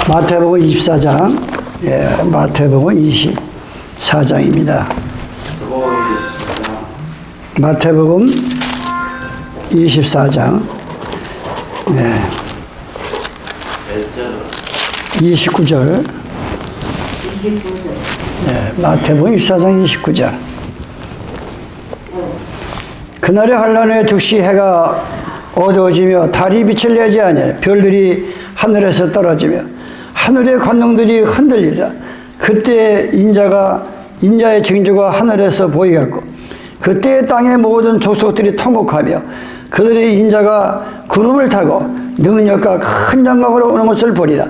마태복음 24장, 마태복음 24장입니다. 마태복음 24장, 29절. 마태복음 24장 29절. 그날의 환란에 즉시 해가 어두워지며 달이 빛을 내지 아니하여 별들이 하늘에서 떨어지며 하늘의 관동들이 흔들리라. 그때 인자의 징조가 하늘에서 보이겠고 그때 땅의 모든 족속들이 통곡하며 그들의 인자가 구름을 타고 능력과 큰 영광으로 오는 것을 보리라.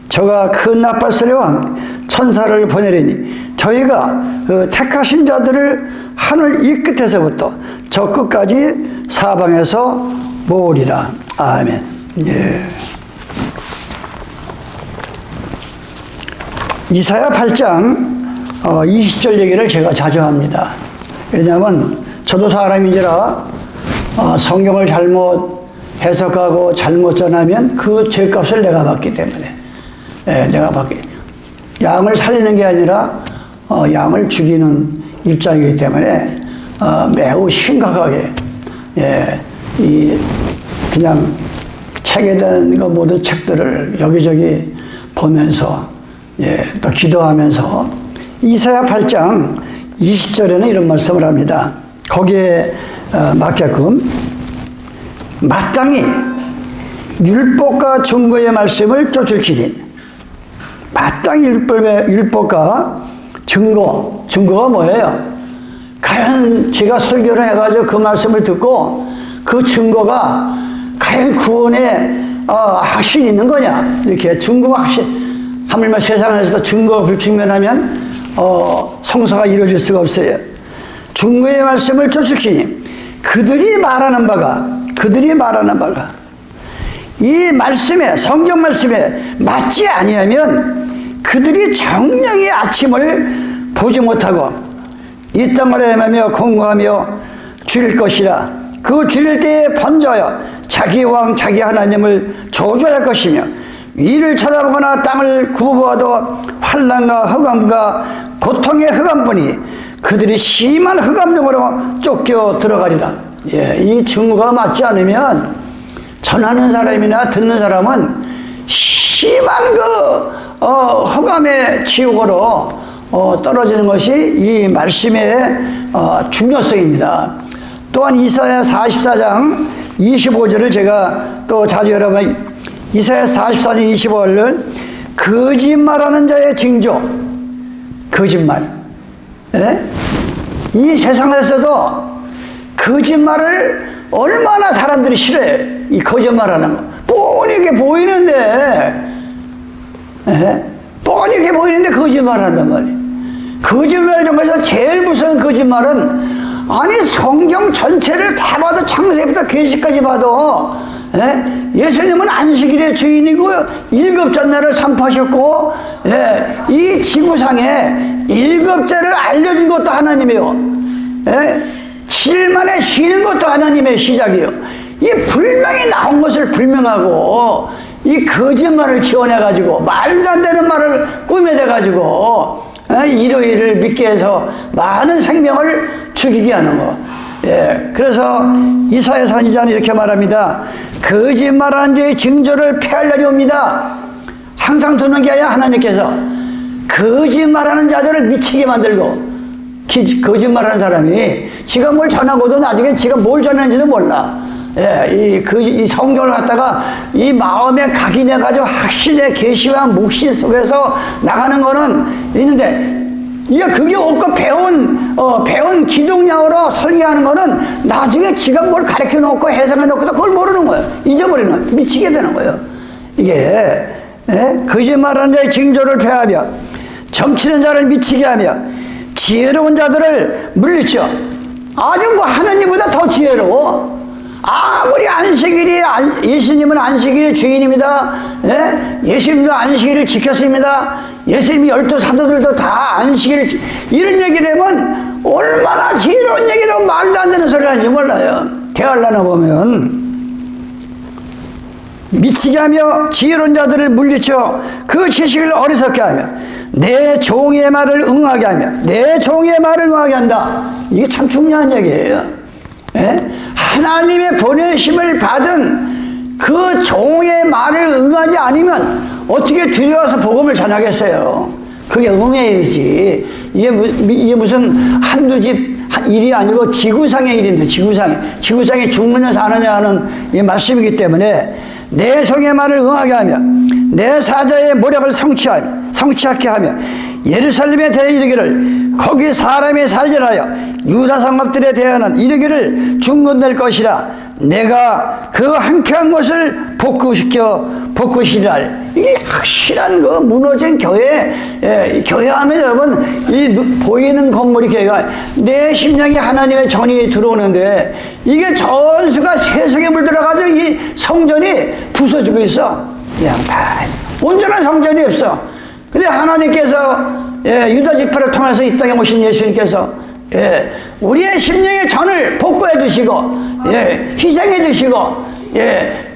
저가 큰 나팔소리와 함께 천사를 보내리니 저희가 그 택하신 자들을 하늘 이 끝에서부터 저 끝까지 사방에서 모으리라. 아멘. 이사야 8장 20절 얘기를 제가 자주 합니다. 왜냐하면 저도 사람인지라 성경을 잘못 해석하고 잘못 전하면 그 죄값을 내가 받기 때문에 내가 받기, 양을 살리는 게 아니라 양을 죽이는 입장이기 때문에 매우 심각하게 그냥 책에 대한 모든 책들을 여기저기 보면서 또 기도하면서 이사야 8장 20절에는 이런 말씀을 합니다. 거기에 맞게끔 마땅히 율법과 증거의 말씀을 쫓을지니, 마땅히 율법과 증거가 뭐예요? 과연 제가 설교를 해가지고 그 말씀을 듣고 그 증거가 과연 구원의 확신이 있는 거냐? 이렇게 증거가 확신. 하물며 세상에서도 증거가 불충분하면 성사가 이루어질 수가 없어요. 증거의 말씀을 쫓을지니 그들이 말하는 바가 이 말씀에, 성경 말씀에 맞지 아니하면 그들이 정령의 아침을 보지 못하고 이 땅을 헤매며 공고하며 줄일 것이라. 그 줄일 때에 번져요 자기 왕 자기 하나님을 저주할 것이며 위를 쳐다보거나 땅을 굽어보아도 환난과 흑암과 고통의 흑암뿐이 그들이 심한 흑암중으로 쫓겨 들어가리라. 이 증거가 맞지 않으면 전하는 사람이나 듣는 사람은 심한 흑암의 지옥으로 떨어지는 것이 이 말씀의 중요성입니다. 또한 이사야 44장 25절을 제가 또 자주 여러분 이사야 44장 25절을 거짓말하는 자의 징조, 거짓말. 이 세상에서도 거짓말을 얼마나 사람들이 싫어해요. 이 거짓말하는 거. 뻔하게 보이는데, 뻔하게 보이는데 거짓말한단 말이에요. 거짓말 중에서 제일 무서운 거짓말은, 아니 성경 전체를 다 봐도 창세기부터 계시까지 봐도 예수님은 안식일의 주인이고 일곱째 날을 선포하셨고 이 지구상에 일곱째를 알려준 것도 하나님이요, 7일 만에 쉬는 것도 하나님의 시작이요. 이 분명히 나온 것을 불명하고 이 거짓말을 지어내가지고 말도 안 되는 말을 꾸며대가지고 일요일을 믿게 해서 많은 생명을 죽이게 하는 거. 그래서 이사야 선지자는 이렇게 말합니다. 거짓말하는 자의 징조를 폐하려니 옵니다. 항상 두는 게 아니라 하나님께서 거짓말하는 자들을 미치게 만들고, 거짓말하는 사람이 지가 뭘 전하고도 나중에 지가 뭘 전하는지도 몰라. 이 성경을 갖다가 이 마음에 각인해가지고 확신의 계시와 묵시 속에서 나가는 거는 있는데, 그게 없고 배운 기독량으로 설계하는 거는 나중에 지가 뭘 가르쳐 놓고 해석해 놓고도 그걸 모르는 거예요. 잊어버리는 거예요. 미치게 되는 거예요. 이게, 거짓말하는 자의 징조를 폐하며 점치는 자를 미치게 하며 지혜로운 자들을 물리쳐. 아주 하나님보다 더 지혜로워. 아무리 예수님은 안식일의 주인입니다. 예수님도 안식일을 지켰습니다. 예수님이 12 사도들도 다 안식일을, 이런 얘기를 하면 얼마나 지혜로운 얘기로 말도 안 되는 소리를 하는지 몰라요. 대할라나 보면 미치게 하며 지혜로운 자들을 물리쳐 그 지식을 어리석게 하며 내 종의 말을 응하게 하며 내 종의 말을 응하게 한다. 이게 참 중요한 얘기예요. 예? 하나님의 보내심을 받은 그 종의 말을 응하지 않으면 어떻게 두려워서 복음을 전하겠어요? 그게 응해야지. 이게 무슨 한두 집 일이 아니고 지구상의 일인데, 지구상에 죽느냐 사느냐 하는 이 말씀이기 때문에 내 종의 말을 응하게 하며 내 사자의 모략을 성취하게 하며 예루살렘에 대해 이르기를 거기 사람이 살리라여 유다 성읍들에 대하여는 이르기를 중건될 것이라 내가 그 한평 곳을 복구시리라. 이게 확실한 그 무너진 교회, 교회하면 여러분 이 보이는 건물이 교회가 내 심령이 하나님의 전이 들어오는데 이게 전수가 세상에 물들어가지고 이 성전이 부서지고 있어. 그냥 다 온전한 성전이 없어. 근데 하나님께서 유다 지파를 통해서 이 땅에 오신 예수님께서 우리의 심령의 전을 복구해 주시고 희생해 주시고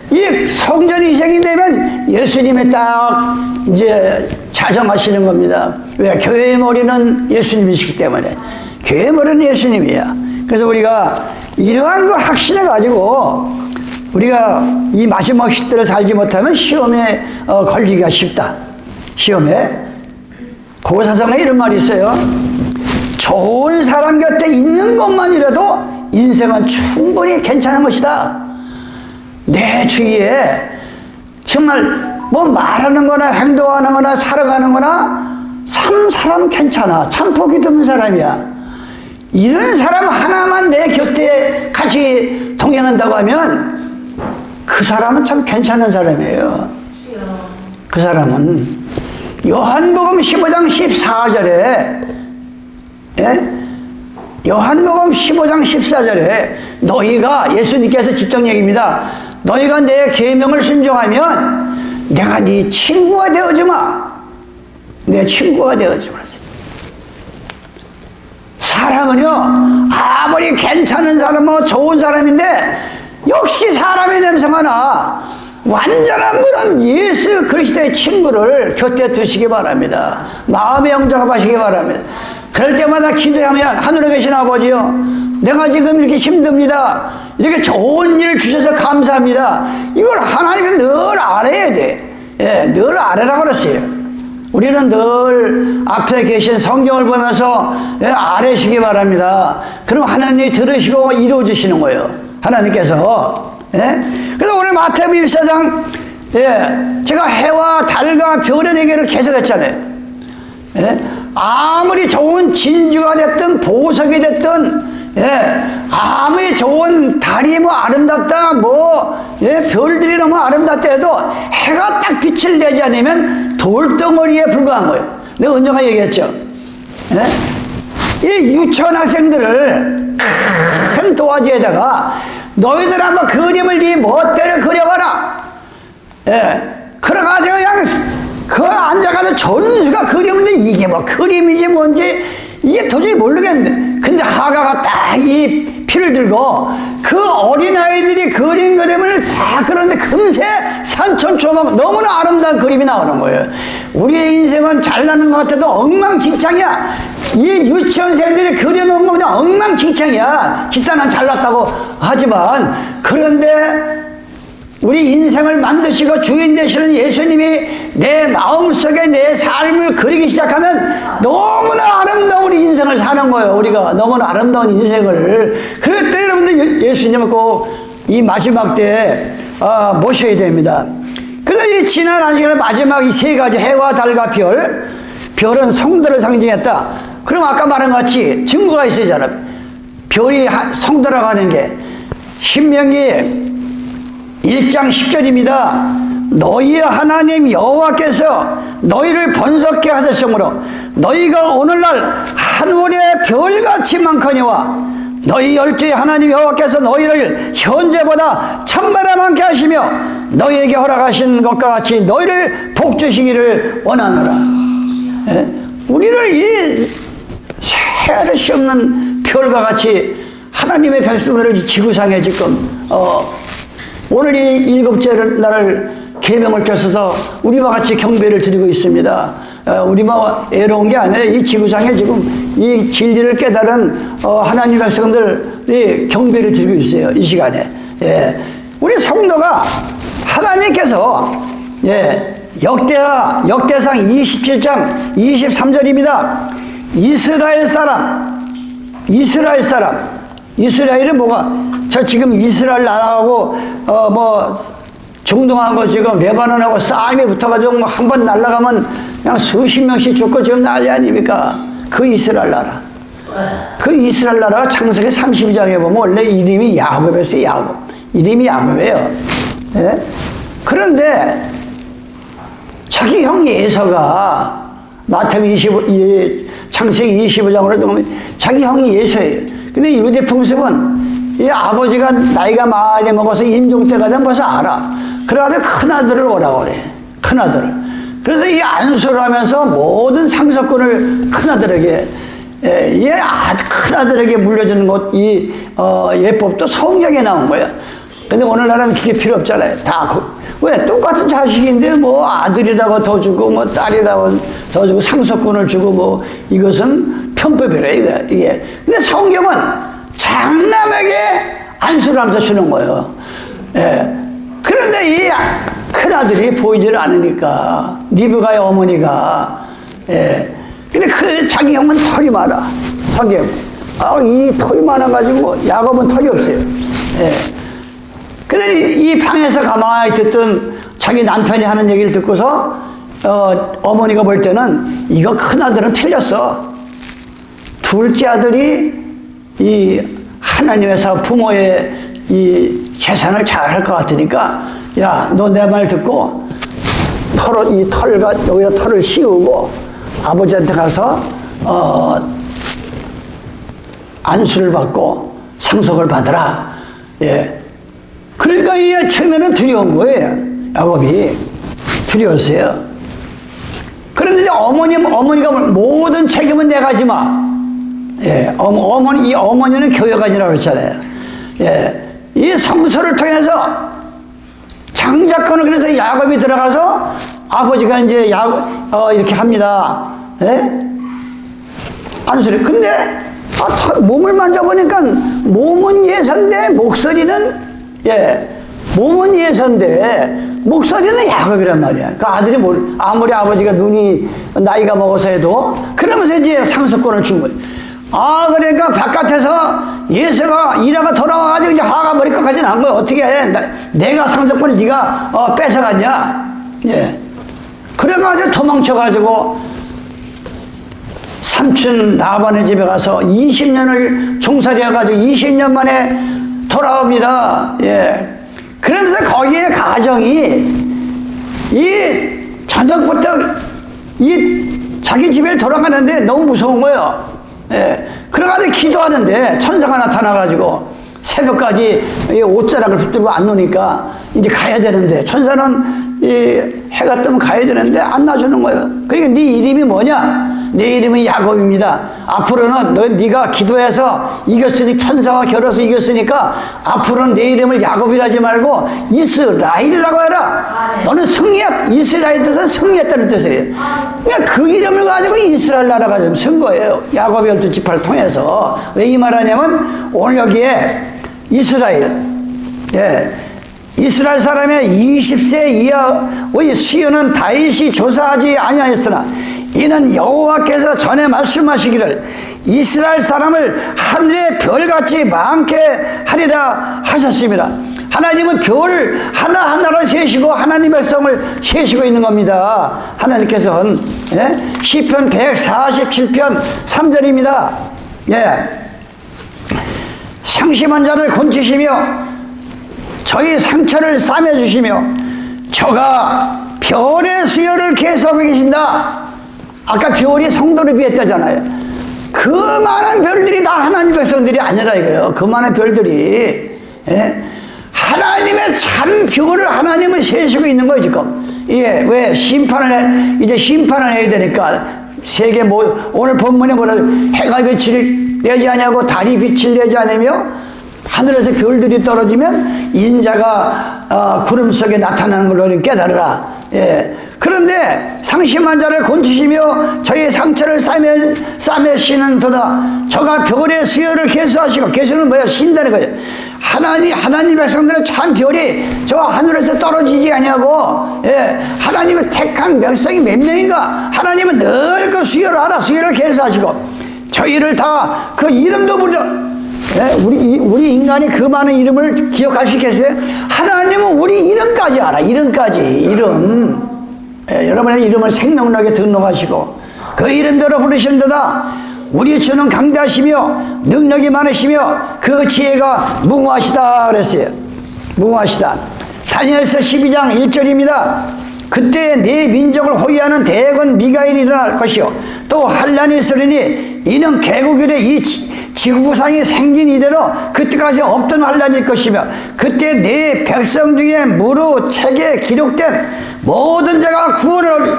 이 성전이 희생이 되면 예수님이 딱 이제 자정하시는 겁니다. 왜? 교회의 머리는 예수님이시기 때문에. 교회의 머리는 예수님이야. 그래서 우리가 이러한 거 확신을 가지고 우리가 이 마지막 시대를 살지 못하면 시험에 걸리기가 쉽다. 시험에. 고사성에 이런 말이 있어요. 좋은 사람 곁에 있는 것만이라도 인생은 충분히 괜찮은 것이다. 내 주위에 정말 뭐 말하는 거나 행동하는 거나 살아가는 거나 참 사람 괜찮아. 참 보기 드문 사람이야. 이런 사람 하나만 내 곁에 같이 동행한다고 하면 그 사람은 참 괜찮은 사람이에요. 그 사람은 요한복음 15장 14절에 요한복음 15장 14절에 너희가 예수님께서 직접 얘기입니다. 너희가 내 계명을 순종하면 내가 네 친구가 되어주마. 내 친구가 되어주마. 사람은요 아무리 괜찮은 사람은 좋은 사람인데 역시 사람의 냄새가 나. 완전한 분은 예수 그리스도의 친구를 곁에 두시기 바랍니다. 마음의 영접하시기 바랍니다. 그럴 때마다 기도하면 하늘에 계신 아버지요, 내가 지금 이렇게 힘듭니다. 이렇게 좋은 일 주셔서 감사합니다. 이걸 하나님은 늘 알아야 돼. 늘 알아라고 그랬어요. 우리는 늘 앞에 계신 성경을 보면서 아뢰시기 바랍니다. 그럼 하나님이 들으시고 이루어주시는 거예요. 하나님께서. 그래서 오늘 마태복음 24장 제가 해와 달과 별의 얘기를 계속 했잖아요. 아무리 좋은 진주가 됐든 보석이 됐든 아무리 좋은 달이 뭐 아름답다 별들이 너무 아름답다 해도 해가 딱 빛을 내지 않으면 돌덩어리에 불과한 거예요. 내가 언젠가 얘기했죠. 이 유치원 학생들을 큰 도화지에다가 너희들 한번 그림을 네 멋대로 그려봐라. 그래가지고 그냥 그 앉아가지고 전수가 그림인데 이게 뭐 그림인지 뭔지 이게 도저히 모르겠네. 근데 하가가 딱 이 피를 들고 그 어린아이들이 그린 그림을 다 그렸는데 금세 산천초목 너무나 아름다운 그림이 나오는 거예요. 우리의 인생은 잘나는 것 같아도 엉망진창이야. 이 유치원생들이 그려놓은 거 그냥 엉망진창이야. 기타는 잘났다고 하지만 그런데 우리 인생을 만드시고 주인 되시는 예수님이 내 마음속에 내 삶을 그리기 시작하면 너무나 아름다운 우리 인생을 사는 거예요. 우리가 너무나 아름다운 인생을. 그럴 때 여러분들 예수님을 꼭 이 마지막 때에 모셔야 됩니다. 그래서 이 지난 안식일 마지막 이 세 가지 해와 달과 별은 성도를 상징했다. 그럼 아까 말한 것 같이 증거가 있어야잖아. 별이 성도라고 하는 게 신명기 1장 10절입니다. 너희 하나님 여호와께서 너희를 번성케 하셨으므로 너희가 오늘날 하늘의 별같이 많거니와 너희 열조의 하나님 여호와께서 너희를 현재보다 천배나 많게 하시며 너희에게 허락하신 것과 같이 너희를 복주시기를 원하노라. 우리를 이 헤아릴 수 없는 별과 같이 하나님의 백성들을 지구상에 지금 오늘 이 일곱째 날을 계명을 펴서서 우리와 같이 경배를 드리고 있습니다. 우리만 애로운 게 아니라 이 지구상에 지금 이 진리를 깨달은 하나님 백성들이 경배를 드리고 있어요. 이 시간에. 예. 우리 성도가 하나님께서 역대상 27장 23절입니다. 이스라엘은 뭐가? 저 지금 이스라엘 나라하고 중동하고 지금 레바논하고 싸움이 붙어가지고 한 번 날아가면 그냥 수십 명씩 죽고 지금 난리 아닙니까? 그 이스라엘 나라. 그 이스라엘 나라가 창세기 32장에 보면 원래 이름이 야곱이었어요. 야곱. 이름이 야곱이에요. 예? 그런데 자기 형 예서가 창세기 25장으로 보면 자기 형이 예서예요. 근데 유대 풍습은 이 아버지가 나이가 많이 먹어서 임종 때가 되면 벌써 알아. 그래가지고 큰아들을 오라고 그래. 큰아들을. 그래서 이 안수를 하면서 모든 상속권을 큰아들에게, 큰아들에게 물려주는 것, 이 예법도 성경에 나온 거야. 근데 오늘날은 그게 필요 없잖아요. 왜? 똑같은 자식인데 아들이라고 더 주고 딸이라고 더 주고 상속권을 주고 이것은 편법이래, 이게. 근데 성경은 장남에게 안수를 하면서 주는 거예요. 예. 그런데 이 큰아들이 보이지를 않으니까, 리브가의 어머니가, 근데 자기 형은 털이 많아. 자기 형. 이 털이 많아가지고, 야곱은 털이 없어요. 근데 이 방에서 가만히 듣던 자기 남편이 하는 얘기를 듣고서, 어머니가 볼 때는 이거 큰아들은 틀렸어. 둘째 아들이 이 하나님에서 부모의 이 재산을 잘 할 것 같으니까, 야, 너 내 말 듣고 여기다 털을 씌우고 아버지한테 가서 안수를 받고 상속을 받으라. 예. 그러니까 이 처음에는 두려운 거예요. 야곱이 두려웠어요. 그런데 이제 어머니가 모든 책임은 내가 하지 마. 예, 어머니는 교회가지라고 그랬잖아요. 예, 이 성서를 통해서 장자권을 그래서 야곱이 들어가서 아버지가 이제 이렇게 합니다. 예? 안수를. 근데 몸을 만져보니까 몸은 예선데 목소리는 몸은 예선데 목소리는 야곱이란 말이야. 그 아들이 아무리 아버지가 눈이 나이가 먹어서 해도 그러면서 이제 상속권을 준 거예요. 그러니까 바깥에서 예서가 일하가 돌아와가지고 이제 화가 머리끝까지 난 거야. 어떻게 해? 내가 상속권을 네가 뺏어갔냐? 예. 그래가지고 도망쳐가지고 삼촌 나반의 집에 가서 20년을 종살이 해가지고 20년 만에 돌아옵니다. 예. 그러면서 거기에 가정이 저녁부터 자기 집에 돌아가는데 너무 무서운 거예요. 예. 그래가지고 기도하는데 천사가 나타나가지고 새벽까지 옷자락을 붙들고 안 노니까 이제 가야 되는데 천사는 해가 뜨면 가야 되는데 안 놔주는 거예요. 그러니까 네 이름이 뭐냐? 내 이름은 야곱입니다. 앞으로는 네가 기도해서 이겼으니 천사와 겨뤄서 이겼으니까 앞으로는 내 이름을 야곱이라 하지 말고 이스라엘이라고 해라. 너는 이스라엘 뜻은 승리했다는 뜻이에요. 그러니까 그 이름을 가지고 이스라엘 나라가 좀 쓴 거예요. 야곱의 12지파를 통해서. 왜 이 말하냐면 오늘 여기에 이스라엘, 이스라엘 사람의 20세 이하의 수요는 다윗이 조사하지 아니하였으나 이는 여호와께서 전에 말씀하시기를 이스라엘 사람을 하늘의 별같이 많게 하리라 하셨습니다. 하나님은 별 하나하나를 세시고 하나님 백성을 세시고 있는 겁니다. 하나님께서는 시편 147편 3절입니다. 상심한 자를 곤치시며 저희 상처를 싸매주시며 저가 별의 수요를 계속하고 계신다. 아까 별이 성도를 비했다잖아요. 그 많은 별들이 다 하나님 백성들이 아니라 이거예요. 그 많은 별들이 하나님의 참 별을 하나님은 세시고 있는 거예요 지금. 왜 이제 심판을 해야 되니까 세계 오늘 본문에 뭐라 해가 빛을 내지 않냐고 달이 빛을 내지 않으며 하늘에서 별들이 떨어지면 인자가 구름 속에 나타나는 걸로 깨달으라. 예. 그런데 상심한 자를 곤치시며 저희 상처를 싸매시는 도다. 저가 별의 수요를 계수하시고, 계수는 뭐야? 신다는 거예요. 하나님 백성들은 참 별이 저 하늘에서 떨어지지 않냐고. 예. 하나님의 택한 백성이 몇 명인가? 하나님은 늘 그 수요를 알아. 수요를 계수하시고 저희를 다 그 이름도 부르. 예? 우리 인간이 그 많은 이름을 기억할 수 있겠어요? 하나님은 우리 이름까지 알아. 이름까지. 이름. 예, 여러분의 이름을 생명록에 등록하시고 그 이름대로 부르신도다. 우리 주는 강대하시며 능력이 많으시며 그 지혜가 무궁하시다 그랬어요. 무궁하시다. 다니엘서 12장 1절입니다. 그때 네 민족을 호위하는 대군 미가엘이 일어날 것이요 또 환란이 있으리니 이는 개국일에 이 지구상이 생긴 이래로 그때까지 없던 환란일 것이며 그때 네 백성 중에 무로 책에 기록된 모든 자가 구원을 얻으리.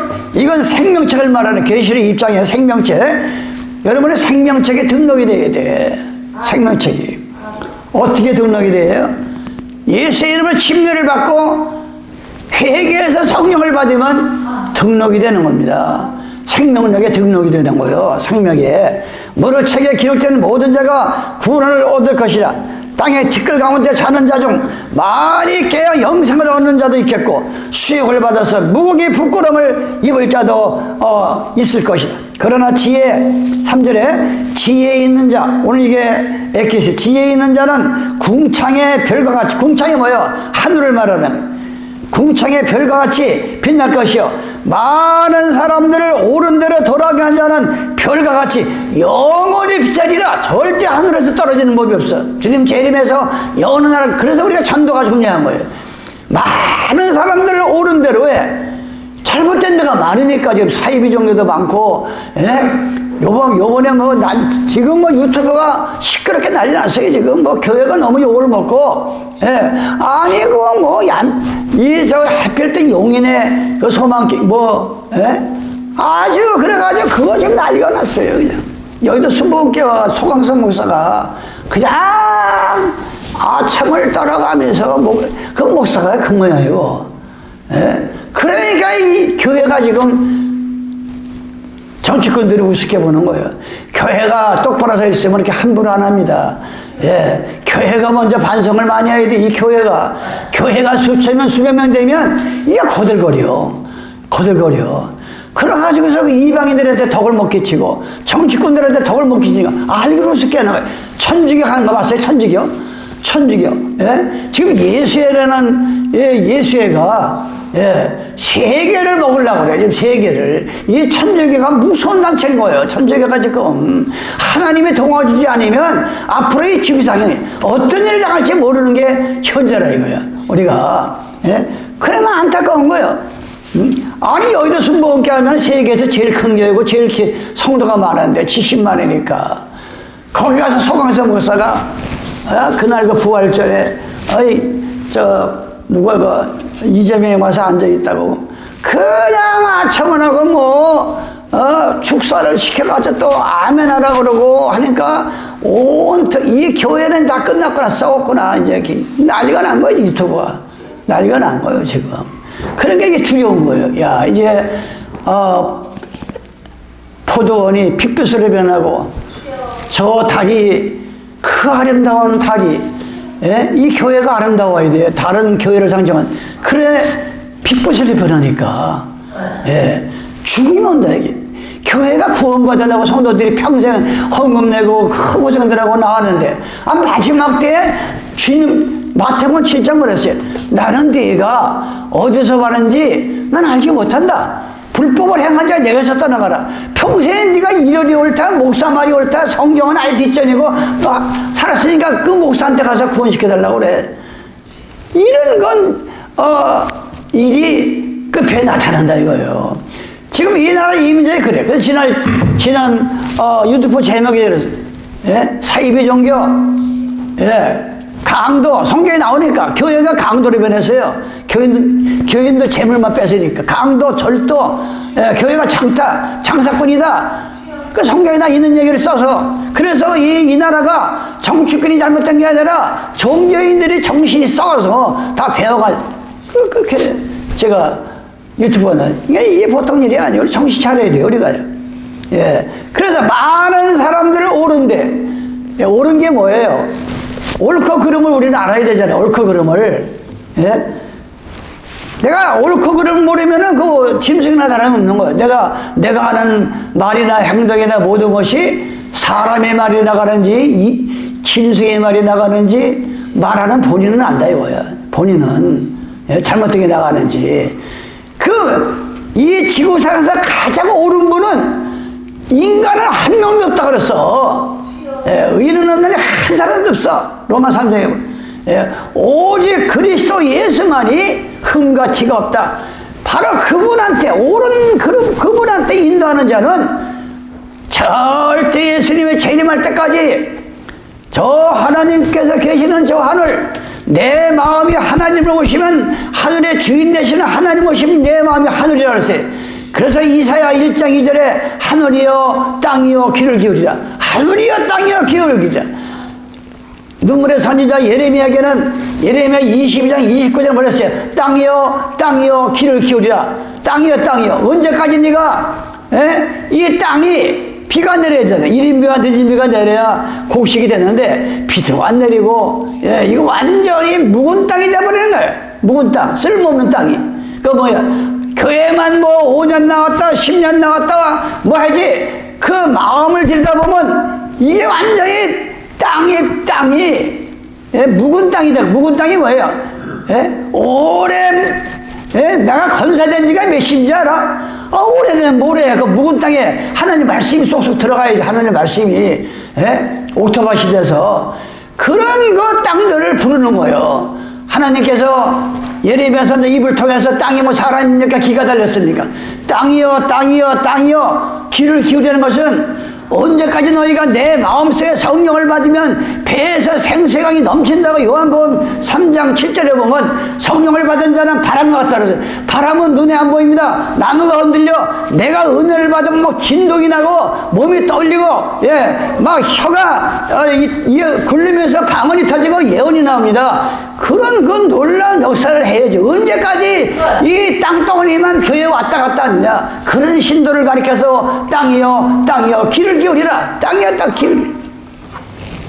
이건 생명책을 말하는 계시의 입장이에요. 생명책. 여러분의 생명책에 등록이 돼야 돼. 생명책이 어떻게 등록이 돼요? 예수의 이름으로 침례를 받고 회개해서 성령을 받으면 등록이 되는 겁니다. 생명력에 등록이 되는 거예요. 생명에 무릇 책에 기록된 모든 자가 구원을 얻을 것이라. 땅의 티끌 가운데 자는 자 중 많이 깨어 영생을 얻는 자도 있겠고 수욕을 받아서 무국의 부끄러움을 입을 자도 있을 것이다. 그러나 지혜 3절에 지혜 있는 자, 오늘 이게 에키스, 지혜 있는 자는 궁창의 별과 같이, 궁창이 뭐예요? 하늘을 말하는 궁창의 별과 같이 빛날 것이요 많은 사람들을 옳은 대로 돌아가게 한 자는 별과 같이 영원히 빛자리라. 절대 하늘에서 떨어지는 법이 없어. 주님 재림에서 영원한 나라. 그래서 우리가 전도가 중요한 거예요. 많은 사람들을 옳은 대로 해. 잘못된 데가 많으니까 지금 사이비 종교도 많고, 예? 요번에 지금 유튜브가 시끄럽게 난리 났어요. 지금 교회가 너무 욕을 먹고, 예. 아니, 하필 때 용인의 그 소망기, 예? 아주, 그래가지고 그거 지금 난리가 났어요. 그냥. 여의도 순복음교회 소강성 목사가 그냥 아첨을 떨어가면서 그 목사가 그 모양이고, 예? 그러니까 이 교회가 지금 정치권들이 우습게 보는 거예요. 교회가 똑바로 서 있으면 이렇게 함부로 안 합니다. 예, 교회가 먼저 반성을 많이 해야 돼. 이 교회가 수천 명, 수백 명 되면 이게 거들거려. 그래가지고서 이방인들한테 덕을 못 끼치고 정치권들한테 덕을 못 끼치니까 알기로 우습게 하는 거예요. 천주교 하는 거 봤어요? 천주교. 예? 지금 예수회라는 예수회가 세계를 먹으려고 그래요. 지금 세계를. 이 천주교가 무서운 단체인 거예요. 천주교가 지금 하나님이 도와주지 않으면 앞으로 이 지구상에 어떤 일을 당할지 모르는 게 현재라 이거야. 우리가. 그러면 안타까운 거예요. 아니 여의도 순복음교회 하면 세계에서 제일 큰 교회고 제일 성도가 많은데 70만이니까 거기 가서 소강성 목사가 그날 그 부활절에 누가 이재명에 와서 앉아있다고 그냥 아첨은하고 축사를 시켜가지고 또 아멘하라 그러고 하니까 이 교회는 다 끝났구나, 썩었구나, 이제 난리가 난 거예요. 유튜브가 난리가 난 거예요 지금. 그러니까 이게 두려운 거예요. 야, 이제 포도원이 핏빛으로 변하고 저 달이 그 아름다운 달이, 이 교회가 아름다워야 돼요. 다른 교회를 상징한. 그래, 핏빛으로 변하니까. 죽이 온다, 이게. 교회가 구원받으려고 성도들이 평생 헌금 내고 큰 고생들하고 나왔는데, 마지막 때에 주님, 마태복음 7장 그랬어요. 나는 네가 어디서 왔는지 난 알지 못한다. 불법을 행한 자 내게서 떠나가라. 평생 네가 이럴이 옳다, 목사 말이 옳다, 성경은 아예 뒷전이고 살았으니까 그 목사한테 가서 구원시켜달라고 그래. 이런 건 일이 끝에 나타난다 이거예요. 지금 이 나라 이민족이 그래. 그래서 지난 유튜브 제목이 그랬어요. 사이비 종교, 강도, 성경에 나오니까 교회가 강도로 변했어요. 교인도 재물만 뺏으니까 강도, 절도, 교회가 장사꾼이다. 그 성경에 다 있는 얘기를 써서, 그래서 이 나라가 정치권이 잘못된 게 아니라 종교인들이 정신이 썩어서 다 배워가, 그렇게 제가 유튜버는, 이게 보통 일이 아니에요. 우리 정신 차려야 돼요, 우리가요. 예. 그래서 많은 사람들을 옳은데, 옳은 게 뭐예요? 옳고 그름을 우리는 알아야 되잖아요. 옳고 그름을. 예? 내가 옳고 그름 모르면은 그 짐승이나 다름없는 거예요. 내가 하는 말이나 행동이나 모든 것이 사람의 말이 나가는지 짐승의 말이 나가는지 말하는 본인은 안다 이거야. 본인은 잘못되게 나가는지. 이 지구상에서 가장 옳은 분은 인간은 한 명도 없다 그랬어. 의인은 없느니 한 사람도 없어. 로마 3장에 보면. 오직 그리스도 예수만이 흠가치가 없다. 바로 그분한테, 옳은 그분한테 인도하는 자는 절대 예수님의 재림할 때까지 저 하나님께서 계시는 저 하늘, 내 마음이 하나님을 오시면 하늘의 주인 되시는 하나님 오시면 내 마음이 하늘이라 그랬어요. 그래서 이사야 1장 2절에 하늘이여 땅이여 귀를 기울이라. 하늘이여 땅이여 귀를 기울이라. 눈물의 선지자 예레미야에게는 예레미야 22장 29절에 말했어요. 땅이여 땅이여 귀를 기울이라. 땅이여 땅이여. 언제까지 네가 이 땅이 비가 내려야 되잖아요. 1인비가 늦은 비가 내려야 곡식이 되는데 비도 안 내리고, 이거 완전히 묵은 땅이 돼버리는 거예요. 묵은 땅, 쓸모없는 땅이. 그 뭐야, 교회만 뭐 5년 나왔다 10년 나왔다 뭐 하지, 그 마음을 들여다보면 이게 완전히 땅이 묵은 땅이다. 묵은 땅이 뭐예요? 오래 내가 건사된 지가 몇십인지 알아? 오래된 모래, 그 묵은 땅에 하나님 말씀이 쏙쏙 들어가야지. 하나님 말씀이 옥토밭이 돼서 그런 그 땅들을 부르는 거예요. 하나님께서 예레미야 선지자 입을 통해서 땅이 뭐 사람입니까? 기가 달렸습니까? 땅이여 땅이여 땅이여 귀를 기울이는 것은 언제까지 너희가 내 마음속에 성령을 받으면 배에서 생수강이 넘친다고 요한복음 3장 7절에 보면 성령을 받은 자는 바람과 같다 그러죠. 바람은 눈에 안 보입니다. 나무가 흔들려. 내가 은혜를 받으면 막 진동이 나고 몸이 떨리고 막 혀가 굴리면서 방언이 터지고 예언이 나옵니다. 그런 그 놀라운 역사를 해야지. 언제까지 이 땅덩어리만 교회에 왔다 갔다 하느냐. 그런 신도를 가리켜서 땅이여 땅이여 귀를 기울이라. 땅이여 땅 기울이라.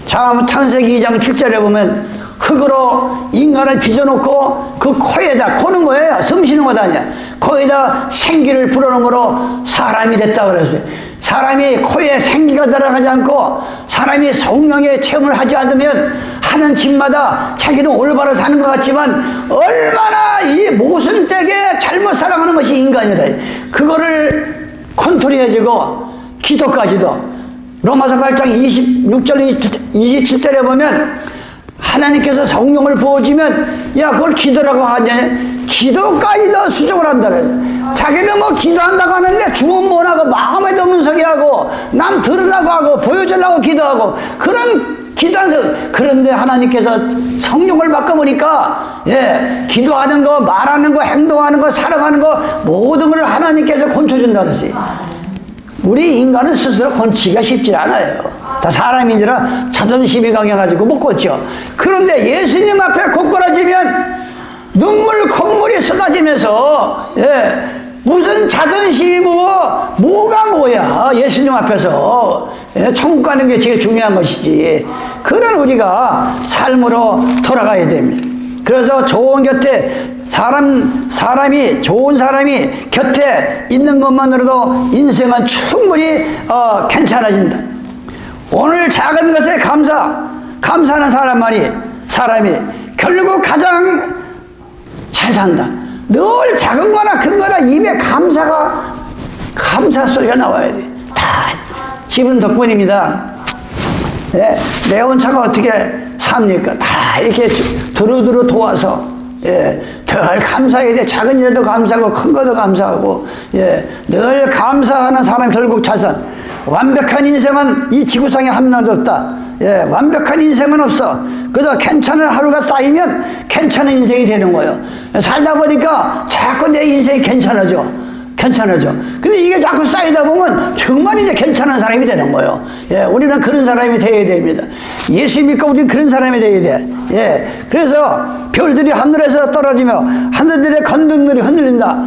자, 창세기 2장 7절에 보면 흙으로 인간을 빚어놓고 그 코에다, 코는 뭐예요? 숨 쉬는 것 아니야. 코에다 생기를 불어넣음으로 사람이 됐다 그랬어요. 사람이 코에 생기가 들어가지 않고 사람이 성령의 체험을 하지 않으면 하는 집마다 자기는 올바로 사는 것 같지만 얼마나 이 모순되게 잘못 살아가는 것이 인간이다. 그거를 컨트롤해주고 기도까지도 로마서 8장 26절 27절에 보면 하나님께서 성령을 부어주면 야 그걸 기도라고 하냐. 기도까지도 수정을 한다. 자기는 뭐 기도한다고 하는데 주문 못하고 마음에도 없는 소리하고 남 들으라고 하고 보여주려고 기도하고 그런 기도하는. 그런데 하나님께서 성령을 바꿔보니까 기도하는 거 말하는 거 행동하는 거 살아가는 거 모든 걸 하나님께서 고쳐준다 그랬어요. 우리 인간은 스스로 고치기가 쉽지 않아요. 다 사람인지라 자존심이 강해가지고 못 고쳐. 그런데 예수님 앞에 고꾸라지면 눈물 콧물이 쏟아지면서 무슨 자존심이 뭐가 뭐야. 예수님 앞에서 천국 가는 게 제일 중요한 것이지. 그런 우리가 삶으로 돌아가야 됩니다. 그래서 좋은 곁에 사람이 좋은 사람이 곁에 있는 것만으로도 인생은 충분히 괜찮아진다. 오늘 작은 것에 감사하는 사람이 결국 가장 잘 산다. 늘 작은 거나 큰 거나 입에 감사 소리가 나와야 돼. 다 집은 덕분입니다. 매운 차가 어떻게 삽니까? 다 이렇게 두루두루 도와서 늘 감사해야 돼. 작은 일에도 감사하고 큰 것도 감사하고 늘 감사하는 사람이 결국 잘 산. 완벽한 인생은 이 지구상에 한 명도 없다. 완벽한 인생은 없어. 그래서 괜찮은 하루가 쌓이면 괜찮은 인생이 되는 거예요. 살다 보니까 자꾸 내 인생이 괜찮아져. 괜찮아져. 근데 이게 자꾸 쌓이다 보면 정말 이제 괜찮은 사람이 되는 거예요. 예, 우리는 그런 사람이 되어야 됩니다. 예수 믿고 우리는 그런 사람이 되어야 돼. 예, 그래서 별들이 하늘에서 떨어지며 하늘들의 건등들이 흔들린다.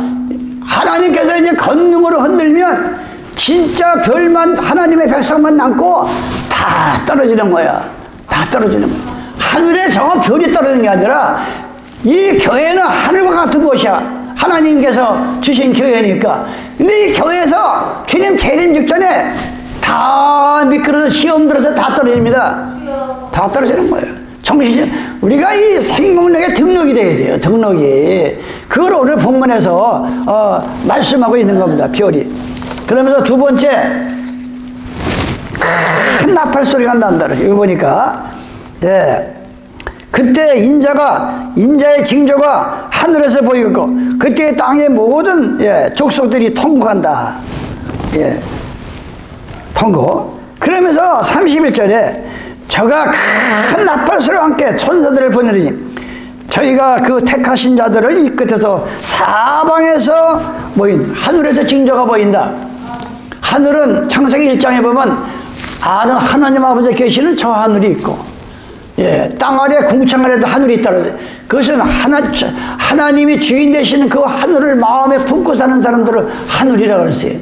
하나님께서 이제 건능으로 흔들면 진짜 별만 하나님의 백성만 남고 다 떨어지는 거야. 다 떨어지는 거야. 하늘에 저 별이 떨어지는 게 아니라 이 교회는 하늘과 같은 곳이야. 하나님께서 주신 교회니까. 근데 이 교회에서 주님 재림 직전에 다 미끄러져 시험 들어서 다 떨어집니다. 다 떨어지는 거예요. 정신, 우리가 이 생명력에 등록이 돼야 돼요. 등록이. 그걸 오늘 본문에서 말씀하고 있는 겁니다. 별이. 그러면서 두 번째, 큰 나팔 소리가 난다. 여기 보니까, 예. 그때 인자의 징조가 하늘에서 보이고, 그때 땅의 모든, 예, 족속들이 통곡한다. 예. 통곡. 그러면서 31절에 저가 큰 나팔 소리와 함께 천사들을 보내리니 저희가 그 택하신 자들을 이 끝에서 사방에서 모인 하늘에서 징조가 보인다. 하늘은 창세기 1장에 보면 아는 하나님 아버지 계시는 저 하늘이 있고, 예, 땅 아래 궁창 아래도 하늘이 있다. 그것은 하나님이 주인 되시는 그 하늘을 마음에 품고 사는 사람들을 하늘이라고 그랬어요.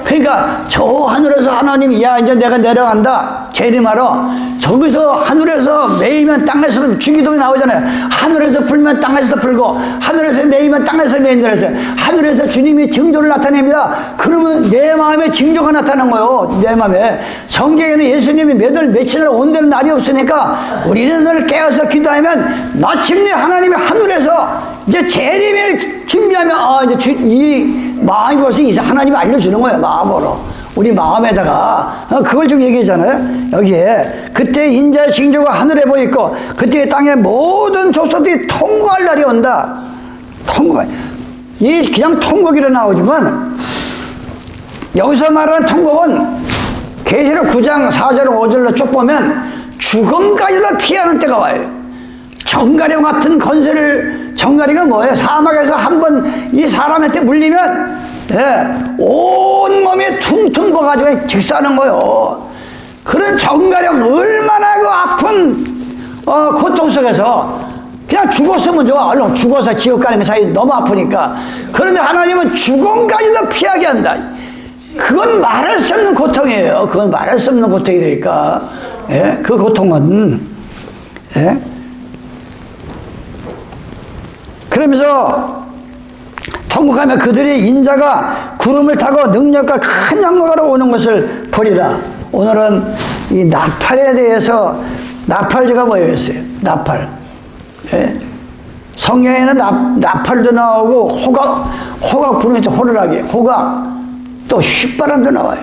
그러니까 저 하늘에서 하나님이 야 이제 내가 내려간다 재림하러, 저기서 하늘에서 매이면 땅에서도 주기도문에 나오잖아요. 하늘에서 불면 땅에서도 불고 하늘에서 매이면 땅에서 매인다 그랬어요. 하늘에서 주님이 징조를 나타냅니다. 그러면 내 마음에 징조가 나타난 거예요. 내 마음에. 성경에는 예수님이 며칠을 온다는 날이 없으니까 우리는 늘 깨어서 기도하면 마침내 하나님이 하늘에서 이제 재림을 준비하면 이제 이 마음이 벌써 하나님이 알려주는 거예요. 마음으로. 우리 마음에다가 그걸 좀 얘기하잖아요. 여기에 그때 인자의 징조가 하늘에 보이고 그때 땅의 모든 족속들이 통곡할 날이 온다. 통곡. 이 그냥 통곡이라 나오지만 여기서 말하는 통곡은 계시록 9장 4절 5절로 쭉 보면 죽음까지도 피하는 때가 와요. 정가령 같은 건세를, 정가리가 뭐예요? 사막에서 한번 이 사람한테 물리면, 예, 온 몸이 퉁퉁 부어가지고 직사하는 거예요. 그런 정가령 얼마나 그 아픈 고통 속에서 그냥 죽었으면 좋아. 얼른 죽어서 지옥 가는 게 자기 너무 아프니까. 그런데 하나님은 죽음까지도 피하게 한다. 그건 말할 수 없는 고통이에요. 그건 말할 수 없는 고통이니까. 예? 그 고통은, 예? 그러면서 통곡하며 그들의 인자가 구름을 타고 능력과 큰 영광으로 오는 것을 보리라. 오늘은 이 나팔에 대해서, 나팔제가 뭐였어요? 나팔. 예? 성경에는 나팔도 나오고 호각 부는 게 호루라기, 호각, 또 휘바람도 나와요.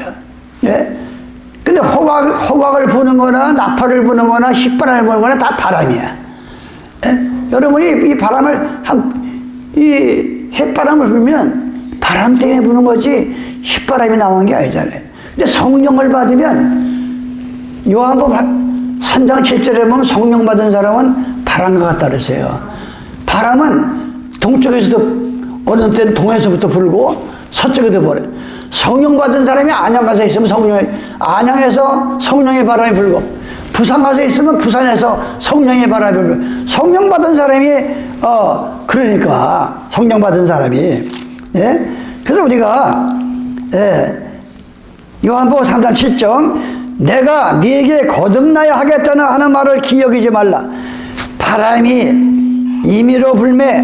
예? 근데 호각을 부는 거나 나팔을 부는 거나 휘바람을 부는 거나 다 바람이야. 예? 여러분이 이 바람을 이 햇바람을 불면 바람 때문에 부는 거지 휘바람이 나오는 게 아니잖아요. 근데 성령을 받으면 요한복음 3장 7절에 보면 성령 받은 사람은 바람과 같다 그랬어요. 바람은 동쪽에서도 어느 때는 동에서부터 불고 서쪽에도 불어요. 성령 받은 사람이 안양 가서 있으면 안양에서 성령의 바람이 불고, 부산 가서 있으면 부산에서 성령의 바람이 불고, 성령 받은 사람이 그러니까 성령 받은 사람이, 예? 그래서 우리가, 예, 요한복음 3장 7절 내가 네게 거듭나야 하겠다는 하는 말을 기억이지 말라. 바람이 임의로 불매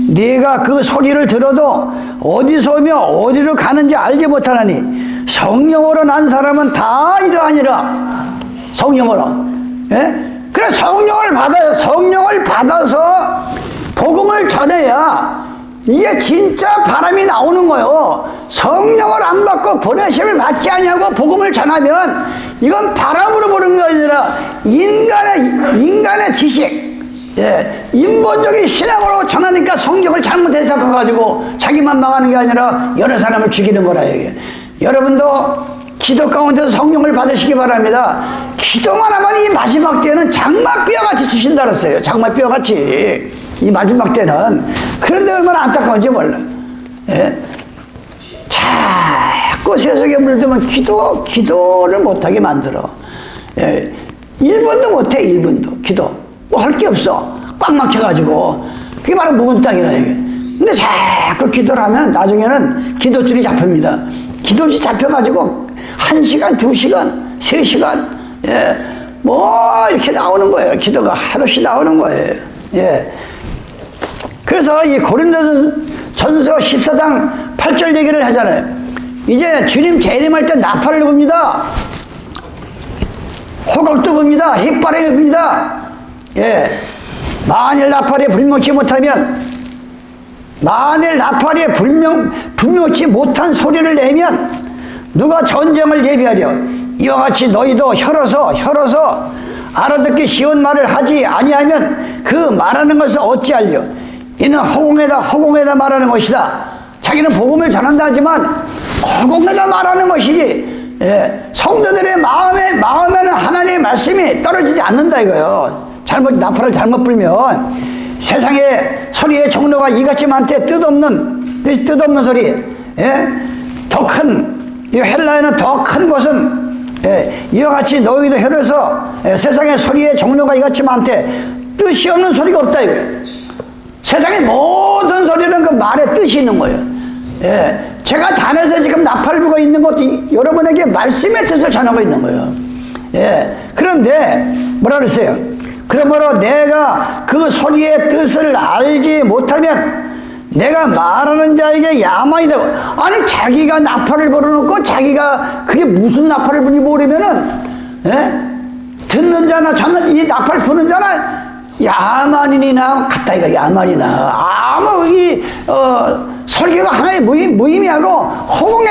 네가 그 소리를 들어도 어디서 오며 어디로 가는지 알지 못하나니 성령으로 난 사람은 다 이러하니라. 성령으로. 예? 그래 성령을 받아서 복음을 전해야 이게 진짜 바람이 나오는 거예요. 성령을 안 받고 보내심을 받지 않냐고 복음을 전하면 이건 바람으로 부는 게 아니라 인간의 지식, 예, 인본적인 신앙으로 전하니까 성경을 잘못 해석해가지고 자기만 망하는 게 아니라 여러 사람을 죽이는 거라. 이게. 여러분도 기도 가운데서 성령을 받으시기 바랍니다. 기도만 하면 이 마지막 때는 장마뼈같이 주신다 그랬어요. 장마뼈같이 이 마지막 때는. 그런데 얼마나 안타까운지 몰라. 예? 자꾸 세속에 물들면 기도를 못하게 만들어. 예, 1분도 못해, 1분도. 기도. 뭐 할 게 없어. 꽉 막혀가지고. 그게 바로 묵은 땅이라 이게. 근데 자꾸 기도를 하면 나중에는 기도줄이 잡힙니다. 기도줄이 잡혀가지고 1시간, 2시간, 3시간, 예, 뭐 이렇게 나오는 거예요. 기도가 하루씩 나오는 거예요. 예. 그래서 이 고린도전서 14장 8절 얘기를 하잖아요. 이제 주님 재림할 때 나팔을 붑니다. 호각도 붑니다. 휘바람이 붑니다. 예. 만일 나팔이 불명치 못하면, 만일 나팔이 불명치 못한 소리를 내면 누가 전쟁을 예비하려 이와 같이 너희도 혀로서 알아듣기 쉬운 말을 하지 아니하면 그 말하는 것을 어찌하려? 이는 허공에다 말하는 것이다. 자기는 복음을 전한다 하지만 허공에다 말하는 것이지. 예. 성도들의 마음에는 하나님의 말씀이 떨어지지 않는다 이거요. 나팔을 잘못 불면 세상의 소리의 종로가 이같이 많대. 뜻없는 소리. 예? 더 큰, 이 헬라에는 더 큰 것은, 예, 이와 같이 너희도 혀로서 세상의 소리의 종로가 이같이 많대. 뜻이 없는 소리가 없다 이거예요. 세상의 모든 소리는 그 말에 뜻이 있는 거예요. 예, 제가 단에서 지금 나팔을 불고 있는 것도 여러분에게 말씀의 뜻을 전하고 있는 거예요. 예, 그런데 뭐라 그랬어요? 그러므로 내가 그 소리의 뜻을 알지 못하면 내가 말하는 자에게 야만이 되고. 아니 자기가 나팔을 불어놓고 자기가 그게 무슨 나팔을 부는지 모르면은, 예? 듣는 자나 이 나팔 부는 자나 야만인이나 같다 이거. 야만이나 아무 설교가 하나의 무의미하고 허공에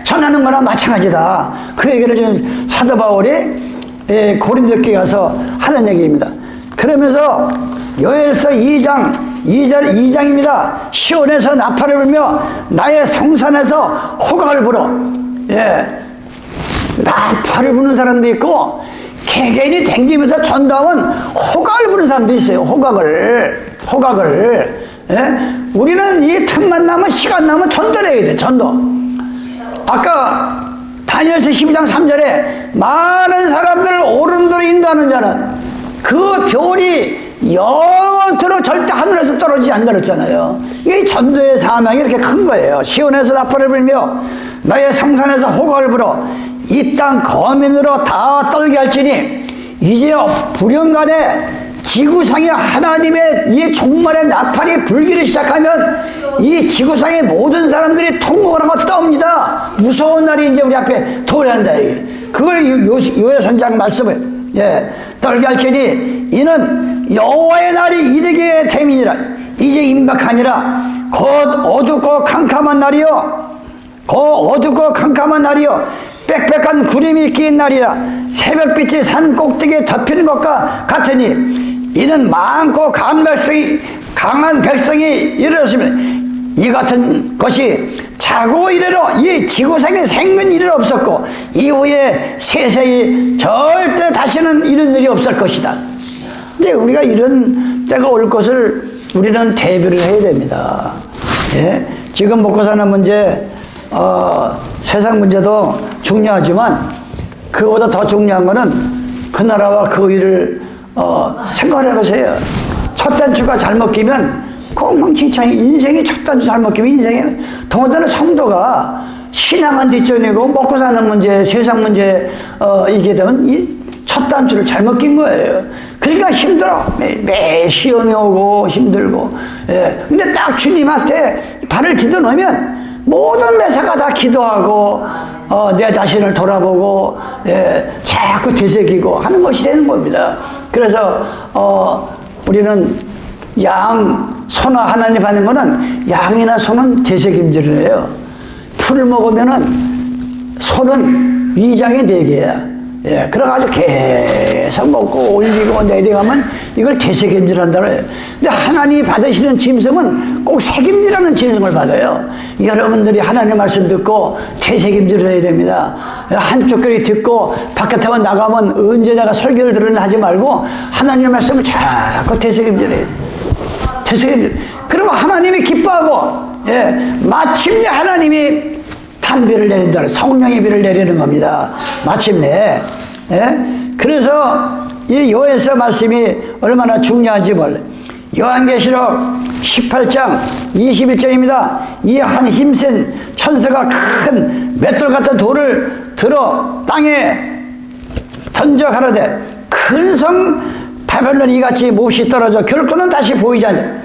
전하는 거나 마찬가지다. 그 얘기를 지금 사도 바울이 고린도교에 가서 하는 얘기입니다. 그러면서 요엘서 2장입니다. 시온에서 나팔을 불며 나의 성산에서 호각을 불어. 예, 나팔을 부는 사람도 있고 개개인이 댕기면서 전도하면 호각을 부는 사람도 있어요. 호각을. 예? 우리는 이 틈만 나면, 시간 나면 전도를 해야 돼. 전도. 아까 다니엘서 12장 3절에 많은 사람들을 옳은 대로 인도하는 자는 그 별이 영원토록 절대 하늘에서 떨어지지 않는다 그랬잖아요. 이게 전도의 사명이 이렇게 큰 거예요. 시온에서 나팔을 불며 나의 성산에서 호각을 불어 이 땅 거민으로 다 떨게 할지니 이제 불현간에 지구상에 하나님의 이 종말의 나팔이 불기를 시작하면 이 지구상의 모든 사람들이 통곡을 하고 떠옵니다. 무서운 날이 이제 우리 앞에 도래한다. 그걸 요엘 선지자 말씀을, 예, 떨게 할지니 이는 여호와의 날이 이르게 됨이니라. 이제 임박하니라. 곧 어둡고 캄캄한 날이요. 빽빽한 구름이 낀 날이라. 새벽빛이 산 꼭대기에 덮이는 것과 같으니 이는 많고 강한 백성이 일어났으면 이 같은 것이 자고 이래로 이 지구상에 생긴 일은 없었고 이후에 세세히 절대 다시는 이런 일이 없을 것이다. 근데 우리가 이런 때가 올 것을 우리는 대비를 해야 됩니다. 예? 지금 먹고 사는 문제, 세상 문제도 중요하지만 그거보다 더 중요한 거는 그 나라와 그 일을 생각을 해보세요. 첫 단추가 잘못 끼면 엉망진창이 인생이 첫 단추 잘못 끼면 인생이 더군다나 성도가 신앙은 뒷전이고 먹고 사는 문제, 세상 문제 이게 되면 이 첫 단추를 잘못 낀 거예요. 그러니까 힘들어. 매일 시험이 오고 힘들고. 예. 근데 딱 주님한테 발을 디뎌놓으면 모든 매사가 다 기도하고 내 자신을 돌아보고, 예, 자꾸 되새기고 하는 것이 되는 겁니다. 그래서 우리는 소나 하나님 하는 거는 양이나 소는 되새김질을 해요. 풀을 먹으면은 소는 위장이 4개야. 예, 그래가지고 계속 먹고 올리고 내려가면 이걸 되새김질한다고 해요. 근데 하나님이 받으시는 짐승은 꼭 새김질하는 짐승을 받아요. 여러분들이 하나님 말씀 듣고 되새김질을 해야 됩니다. 한쪽 귀를 듣고 바깥에 나가면 언제 내가 설교를 들으나 하지 말고 하나님 말씀을 자꾸 되새김질해야 돼요. 되새김질. 그러면 하나님이 기뻐하고, 예, 마침내 하나님이 다 하나님 비를 내린다. 성령의 비를 내리는 겁니다. 마침내. 예? 그래서 이 요에서 말씀이 얼마나 중요한지 몰라요. 요한계시록 18장 21절입니다. 이 한 힘센 천사가 큰 맷돌 같은 돌을 들어 땅에 던져 가로되 큰 성 바벨론이 이같이 몹시 떨어져 결코는 다시 보이지 않냐.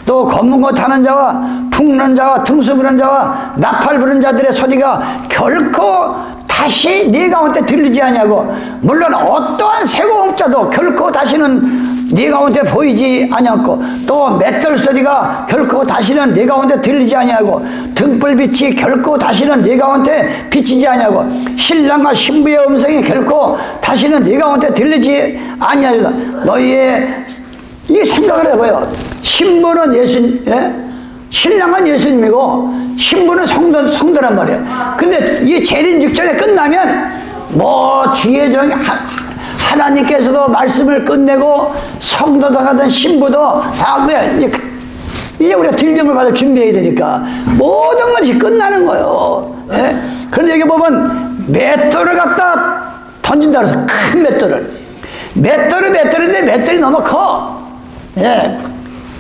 또 검은 것 타는 자와 풍는 자와 등수 부는 자와 나팔 부는 자들의 소리가 결코 다시 네 가운데 들리지 않냐고. 물론 어떠한 세고공자도 결코 다시는 네 가운데 보이지 않았고, 또 맷돌 소리가 결코 다시는 네 가운데 들리지 않냐고, 등불빛이 결코 다시는 네 가운데 비치지 않냐고, 신랑과 신부의 음성이 결코 다시는 네 가운데 들리지 아니하리라. 너희의 이 생각을 해봐요. 신부는 예수님, 예? 신랑은 예수님이고 신부는 성도란 말이에요. 근데 이 재림 직전에 끝나면 뭐 주의 종 하나님께서도 말씀을 끝내고 성도도 가든 신부도 다 이제 우리가 들림을 받을 준비해야 되니까 모든 것이 끝나는 거예요. 예? 그런데 여기 보면 맷돌을 갖다 던진다 그래서 큰 맷돌인데 맷돌이 너무 커. 예.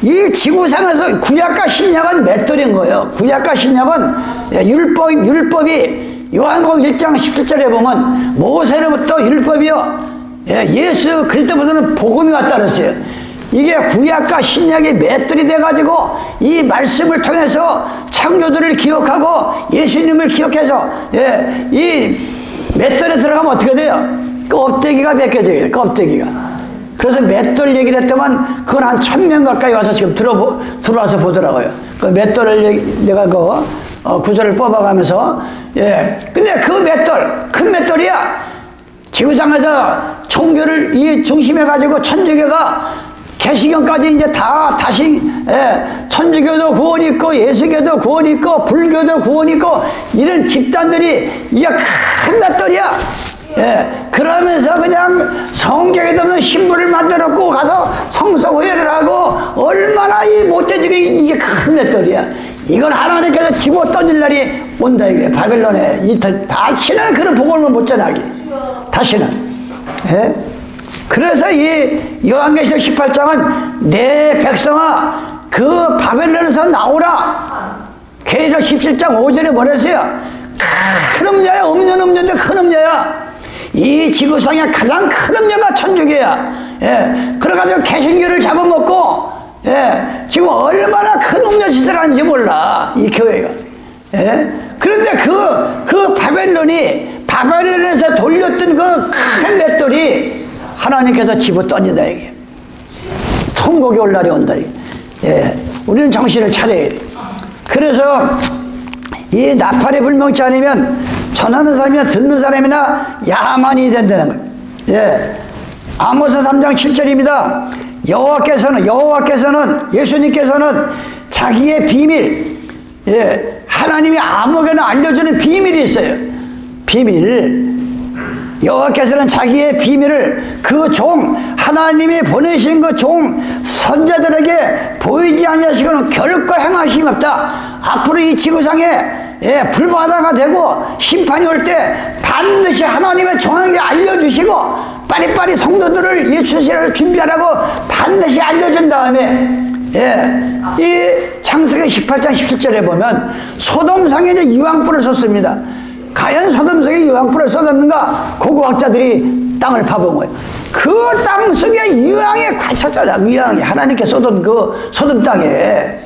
이 지구상에서 구약과 신약은 맷돌인 거예요. 구약과 신약은 율법이 요한복음 1장 17절에 보면 모세로부터 율법이요, 예수 그리스도부터는 복음이 왔다 그랬어요. 이게 구약과 신약이 맷돌이 돼가지고 이 말씀을 통해서 창조들을 기억하고 예수님을 기억해서, 이 맷돌에 들어가면 어떻게 돼요? 껍데기가 벗겨져요. 껍데기가. 그래서 맷돌 얘기를 했더만 그건 한 1000명 가까이 와서 지금 들어와서 보더라고요. 그 맷돌을 내가 구절을 뽑아가면서, 근데 그 맷돌, 큰 맷돌이야. 지구상에서 종교를 이 중심해가지고 천주교가 개시경까지 이제 다시, 천주교도 구원이 있고 예수교도 구원이 있고 불교도 구원이 있고 이런 집단들이 이게 큰 맷돌이야. 그러면서 그냥 성경에도 없는 신부를 만들었고 가서 성소회를 하고 얼마나 이 못돼지게 이게 큰 맷돌이야. 이건 하나님께서 집어 던질 날이 온다 이게. 바벨론에 다시는 그런 복음을 못 전하게. 다시는. 그래서 이 요한계시록 18장은 내 백성아 그 바벨론에서 나오라. 계시록 17장 5절에 뭐랬어요? 큰 음녀야. 음녀인데 큰 음녀야. 이 지구상의 가장 큰 음녀가 천주교야. 그래가지고 개신교를 잡아먹고, 지금 얼마나 큰 음녀 짓을 하는지 몰라, 이 교회가. 그런데 그 바벨론에서 돌렸던 그 큰 맷돌이 하나님께서 집어 던진다, 이게. 통곡이 올 날이 온다, 이게. 우리는 정신을 차려야 돼. 그래서 이 나팔이 불명치 않으면 전하는 사람이나 듣는 사람이나 야만이 된다는 거예요. 아모스 3장 7절입니다. 여호와께서는 예수님께서는 자기의 비밀, 하나님이 아무에게나 알려주는 비밀이 있어요. 비밀. 여호와께서는 자기의 비밀을 그 종 하나님이 보내신 그 종 선자들에게 보이지 아니하시고는 결코 행하심이 없다. 앞으로 이 지구상에 불바다가 되고 심판이 올 때 반드시 하나님의 종에게 알려주시고 빨리빨리 성도들을 예수를 준비하라고 반드시 알려준 다음에, 이 창세기 18장 17절에 보면 소돔성에 이제 유황불을 쏟습니다. 과연 소돔성에 유황불을 쏟았는가? 고고학자들이 땅을 파본 거예요. 그 땅 속에 유황이 갇혔잖아. 유황이 하나님께 쏟은 그 소돔 땅에.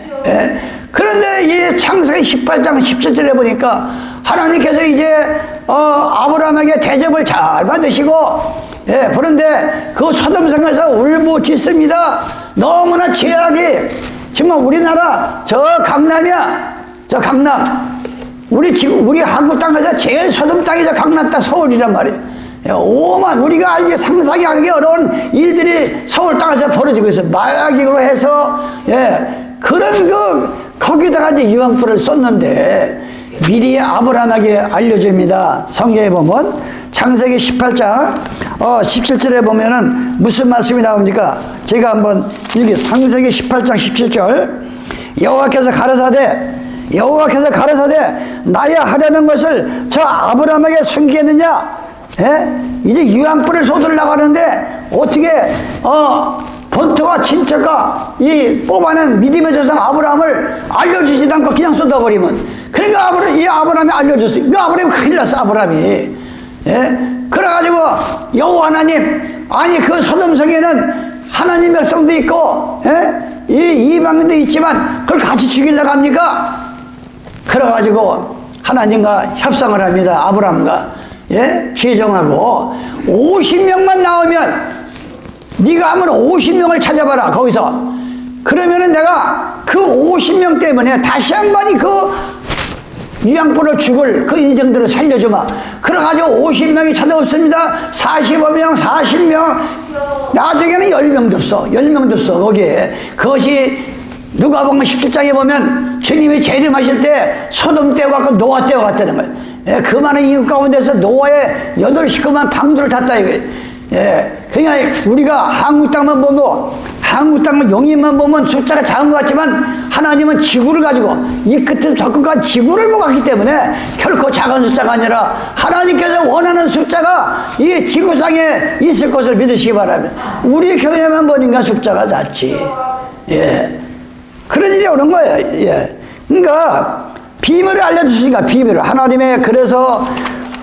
그런데 이 창세기 18장 17절에 보니까 하나님께서 이제 아브라함에게 대접을 잘 받으시고, 그런데 그 소돔성에서 울부짖습니다. 너무나 죄악이. 정말 우리나라 저 강남이야. 저 강남. 우리 한국 땅에서 제일 소돔 땅이 저 강남 땅 서울이란 말이에요. 오만 우리가 알기 상상하기 어려운 일들이 서울 땅에서 벌어지고 있어요. 마약으로 해서, 그런 거기다가 이제 유황불을 쏟는데 미리 아브라함에게 알려줍니다. 성경에 보면 창세기 18장 17절에 보면은 무슨 말씀이 나옵니까? 제가 한번 여기 창세기 18장 17절 여호와께서 가라사대 여호와께서 가라사대 나야 하려는 것을 저 아브라함에게 숨기겠느냐? 이제 유황불을 쏟으려 나가는데 어떻게 본토와 친척과 이 뽑아낸 믿음의 조상 아브라함을 알려주지도 않고 그냥 쏟아버리면, 그러니까 이 아브라함이 알려줬어요. 그 아브라함이 큰일 났어, 아브라함이. 그래가지고 여호와 하나님, 아니 그 소돔성에는 하나님 백성도 있고 이 이방인도 있지만 그걸 같이 죽이려고 합니까? 그래가지고 하나님과 협상을 합니다. 아브라함과 지정하고 50명만 나오면, 네가 하면 50명을 찾아봐라 거기서. 그러면은 내가 그 50명 때문에 다시 한 번이 그 유양불로 죽을 그 인생들을 살려주마. 그래가지고 50명이 찾아없습니다. 45명, 40명, 나중에는 10명도 없어. 10명도 없어 거기에. 그것이 누가복음 17장에 보면 주님이 재림하실 때 소돔 때와 같고 노아 때와 같다는 거예요. 그 많은 인구 가운데서 노아의 8식구만 방주를 탔다 이거예요. 그러니까 우리가 한국 땅만 보고, 한국 땅은 용인만 보면 숫자가 작은 것 같지만 하나님은 지구를 가지고 이 끝에서 저 끝까지 지구를 보고 갔기 때문에 결코 작은 숫자가 아니라 하나님께서 원하는 숫자가 이 지구상에 있을 것을 믿으시기 바랍니다. 우리 교회만 보니까 숫자가 작지. 그런 일이 오는 거예요. 그러니까 비밀을 알려주시니까, 비밀을. 하나님의, 그래서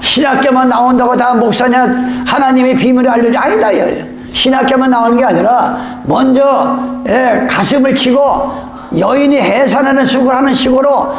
신학교만 나온다고 다 목사냐, 하나님의 비밀을 알려주지. 아니다. 신학교만 나오는 게 아니라 먼저 가슴을 치고 여인이 해산하는 수고를 하는 식으로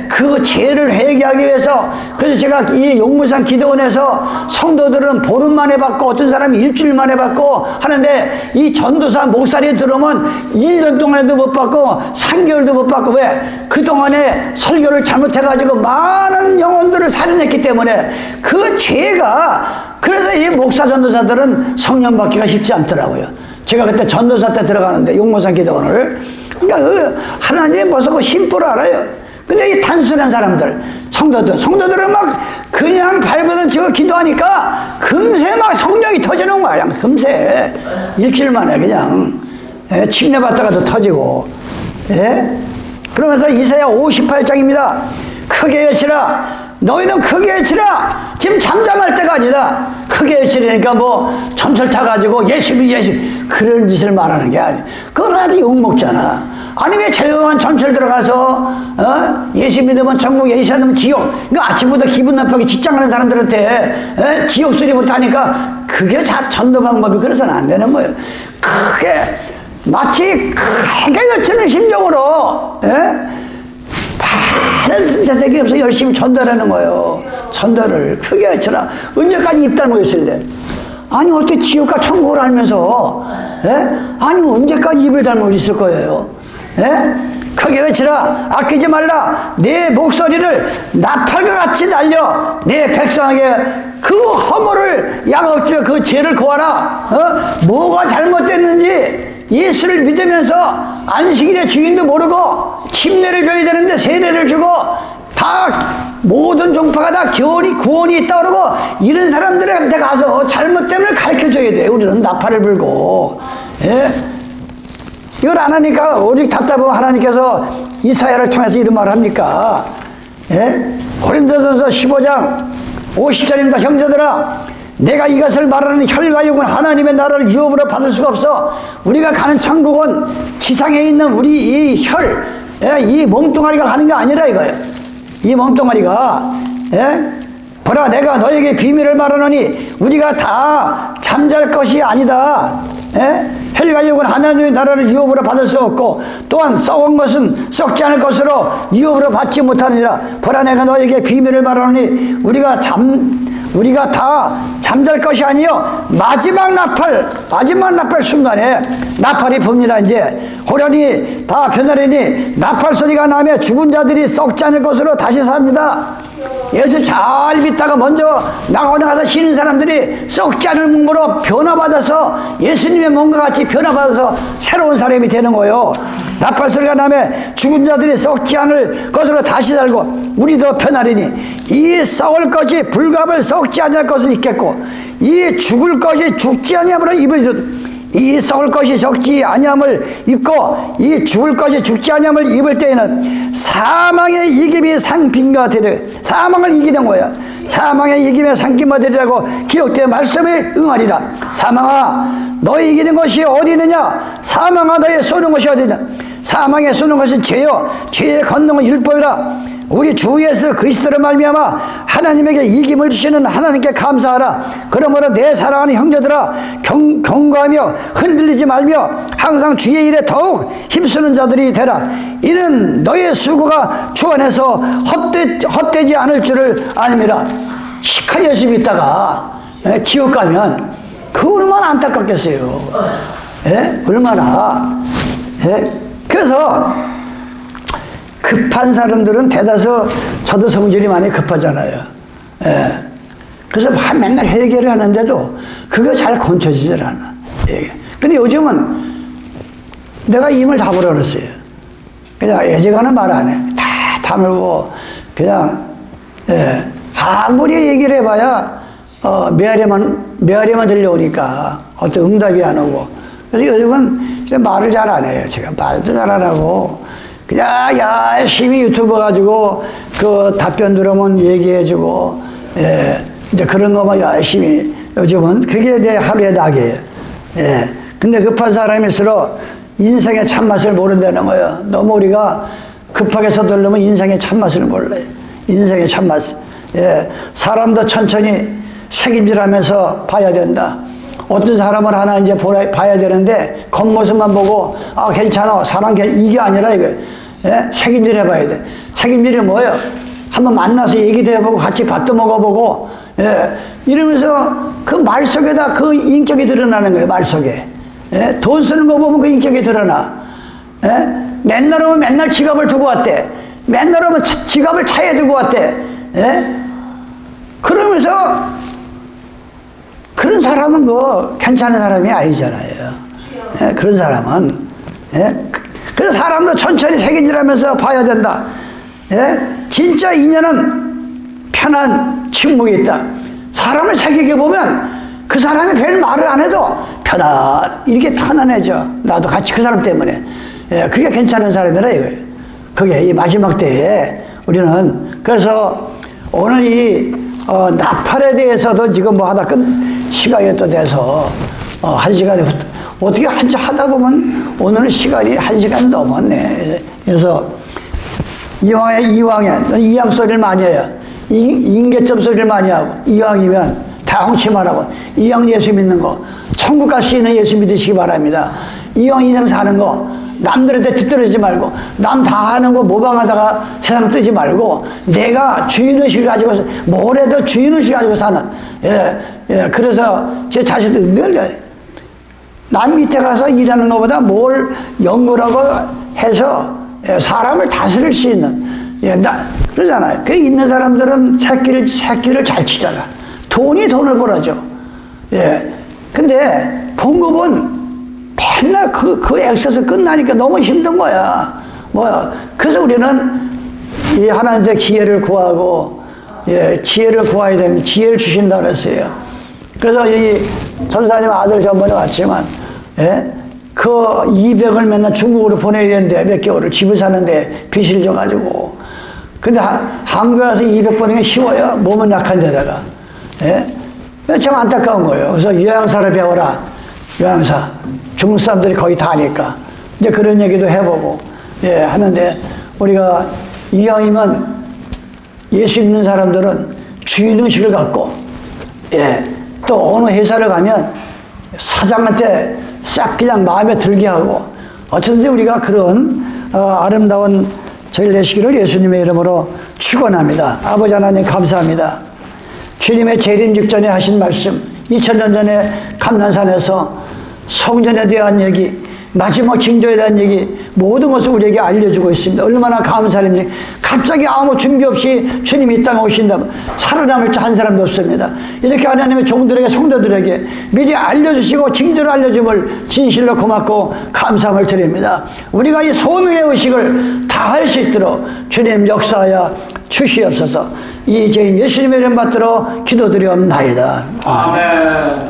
그 죄를 회개하기 위해서. 그래서 제가 이 용무산 기도원에서 성도들은 보름 만에 받고 어떤 사람이 일주일 만에 받고 하는데, 이 전도사 목사리 들어오면 1년 동안에도 못 받고 3개월도 못 받고. 왜? 그동안에 설교를 잘못해가지고 많은 영혼들을 살인했기 때문에 그 죄가. 그래서 이 목사 전도사들은 성령 받기가 쉽지 않더라고요. 제가 그때 전도사 때 들어가는데 용무산 기도원을, 그러니까 하나님 벌써 그 심보를 알아요. 근데 이 단순한 사람들, 성도들은 막 그냥 발버둥 치고 기도하니까 금세 막 성령이 터지는 거야. 그냥 금세 일주일 만에 그냥 침례 받다가도 터지고. 그러면서 이사야 58장입니다. 크게 외치라. 너희는 크게 외치라. 지금 잠잠할 때가 아니다. 크게 외치려니까 뭐 전철 타가지고 예수님 그런 짓을 말하는 게 아니야. 그건 아주 욕먹잖아. 아니 왜 조용한 전철 들어가서 예수 믿으면 천국, 예수 안 믿으면 지옥. 그러니까 아침부터 기분 나쁘게 직장하는 사람들한테 지옥 소리부터 하니까 그게 전도 방법이. 그래서는 안 되는 거예요. 크게, 마치 크게 외치는 심정으로 다른 대책이 없어 열심히 전달하는 거예요. 전달을 크게 외쳐라. 언제까지 입 다물고 있을래? 아니 어떻게 지옥과 천국을 알면서 아니 언제까지 입을 다물고 있을 거예요? 크게 외치라. 아끼지 말라. 내 목소리를 나팔과 같이 날려 내 백성에게 그 허물을 양업주에 그 죄를 고하라. 뭐가 잘못됐는지 예수를 믿으면서 안식일의 주인도 모르고 침례를 줘야 되는데 세례를 주고 다 모든 종파가 다 구원이 있다고 그러고 이런 사람들한테 가서 잘못됨을 가르쳐줘야 돼요. 우리는 나팔을 불고. 이걸 안 하니까 오직 답답하고 하나님께서 이사야를 통해서 이런 말을 합니까? 고린도전서 15장 50절입니다. 형제들아, 내가 이것을 말하는 혈과육은 하나님의 나라를 유업으로 받을 수가 없어. 우리가 가는 천국은 지상에 있는 우리 이 혈, 이 몸뚱아리가 가는 게 아니라 이거예요. 이 몸뚱아리가. 보라, 내가 너에게 비밀을 말하노니 우리가 다 잠잘 것이 아니다. 혈과육은 하나님의 나라를 유업으로 받을 수 없고 또한 썩은 것은 썩지 않을 것으로 유업으로 받지 못하느니라. 보라, 내가 너에게 비밀을 말하노니 우리가 다 잠잘 것이 아니요 마지막 나팔 순간에 나팔이 붑니다. 이제 호련히 다 변하리니 나팔 소리가 나며 죽은 자들이 썩지 않을 것으로 다시 삽니다. 예수 잘 믿다가 먼저 나가서 쉬는 사람들이 썩지 않을 몸으로 변화받아서 예수님의 몸과 같이 변화받아서 새로운 사람이 되는 거예요. 나팔 소리가 나며 죽은 자들이 썩지 않을 것으로 다시 살고 우리도 변하리니 이 썩을 것이 불갑을 썩지 아니할 것은 있겠고 이 죽을 것이 죽지 아니하므로 이 썩을 것이 적지 아니함을 입고 이 죽을 것이 죽지 아니함을 입을 때에는 사망의 이김이 상빈과 되리. 사망을 이기는 거야. 사망의 이김에 상kim과 되리라고 기록된 말씀에 응하리라. 사망아 너희 이기는 것이 어디 있느냐? 사망아 너희 쏘는 것이 어디 있느냐? 사망에 쏘는 것은 죄요 죄의 권능은 율법이라. 우리 주 예수 그리스도로 말미암아 하나님에게 이김을 주시는 하나님께 감사하라. 그러므로 내 사랑하는 형제들아 경고하며 흔들리지 말며 항상 주의 일에 더욱 힘쓰는 자들이 되라. 이는 너의 수고가 주 안에서 헛되지 않을 줄을 아님이라. 시커 열심히 있다가 지옥 가면 그 얼마나 안타깝겠어요. 얼마나. 그래서 급한 사람들은 대다수 저도 성질이 많이 급하잖아요. 그래서 맨날 해결을 하는데도 그거 잘 고쳐지질 않아. 근데 요즘은 내가 임을 다 버려놨어요. 그냥 애지간한 말 안 해. 다 다물고 그냥 아무리 얘기를 해봐야 메아리만 들려오니까 어떤 응답이 안 오고. 그래서 요즘은 그냥 말을 잘 안 해요. 제가 말도 잘 안 하고 그냥 열심히 유튜브 가지고 그 답변 들으면 얘기해주고, 이제 그런 거만 열심히 요즘은 그게 내 하루의 낙이에요. 근데 급한 사람일수록 인생의 참맛을 모른다는 거예요. 너무 우리가 급하게 서두르면 인생의 참맛을 몰라요. 인생의 참맛. 사람도 천천히 책임질하면서 봐야 된다. 어떤 사람을 하나 이제 봐야 되는데 겉모습만 보고 괜찮아 사람 이게 아니라 이거 책임질 해봐야 돼. 책임질이 뭐예요? 한번 만나서 얘기도 해보고 같이 밥도 먹어보고 이러면서 그 말 속에다 그 인격이 드러나는 거예요. 말 속에 돈 쓰는 거 보면 그 인격이 드러나. 맨날 오면 맨날 지갑을 두고 왔대. 맨날 오면 지갑을 차에 두고 왔대. 그러면서 그런 사람은 괜찮은 사람이 아니잖아요. 그런 사람은. 그래서 사람도 천천히 색인질하면서 봐야 된다. 진짜 인연은 편한 침묵이 있다. 사람을 새기게 보면 그 사람이 별 말을 안 해도 이렇게 편안해져. 나도 같이 그 사람 때문에. 그게 괜찮은 사람이라 이거예요. 그게 이 마지막 때에 우리는 그래서 오늘 이 나팔에 대해서도 지금 뭐 하다 시간이 또 돼서 1시간에 어떻게 하다 보면 오늘은 시간이 1시간 넘었네. 그래서 이왕 소리를 많이 해요. 인계점 소리를 많이 하고 이왕이면 다홍치만 하고 이왕 예수 믿는 거 천국 갈 수 있는 예수 믿으시기 바랍니다. 이왕 인생 사는 거 남들한테 뒤떨어지지 말고 남 다 하는 거 모방하다가 세상 뜨지 말고 내가 주인의식을 가지고 뭘 해도 주인의식을 가지고 사는 그래서 제 자신도 늘 남 밑에 가서 일하는 것보다 뭘 연구라고 해서 사람을 다스릴 수 있는 그러잖아요. 그 있는 사람들은 새끼를 잘 치잖아. 돈을 벌어줘. 근데 봉급은 맨날 그 액세서 끝나니까 너무 힘든 거야. 그래서 우리는 이 하나님께 기회를 구하고, 지혜를 구해야 되면 지혜를 주신다고 그랬어요. 그래서 이 전사님 아들 전번에 왔지만, 그 200을 맨날 중국으로 보내야 되는데 몇 개월을 집을 사는데 빚을 져가지고. 근데 한국에 와서 200 버는 게 쉬워요. 몸은 약한 데다가. 참 안타까운 거예요. 그래서 요양사를 배워라. 요양사. 중국 사람들이 거의 다 하니까. 이제 그런 얘기도 해보고, 하는데, 우리가 이왕이면 예수 믿는 사람들은 주인의식을 갖고, 또 어느 회사를 가면 사장한테 싹 그냥 마음에 들게 하고, 어쨌든지 우리가 그런 아름다운 저희 내시기를 예수님의 이름으로 축원합니다. 아버지 하나님 감사합니다. 주님의 재림 직전에 하신 말씀, 2000년 전에 감난산에서 성전에 대한 얘기, 마지막 징조에 대한 얘기, 모든 것을 우리에게 알려주고 있습니다. 얼마나 감사합니까? 갑자기 아무 준비 없이 주님이 이 땅에 오신다면 살아남을 자 한 사람도 없습니다. 이렇게 하나님의 종들에게 성도들에게 미리 알려주시고 징조를 알려줌을 진실로 고맙고 감사함을 드립니다. 우리가 이 소명의 의식을 다 할 수 있도록 주님 역사하여 주시옵소서. 이 죄인 예수님의 이름 받들어 기도드리옵나이다. 아멘.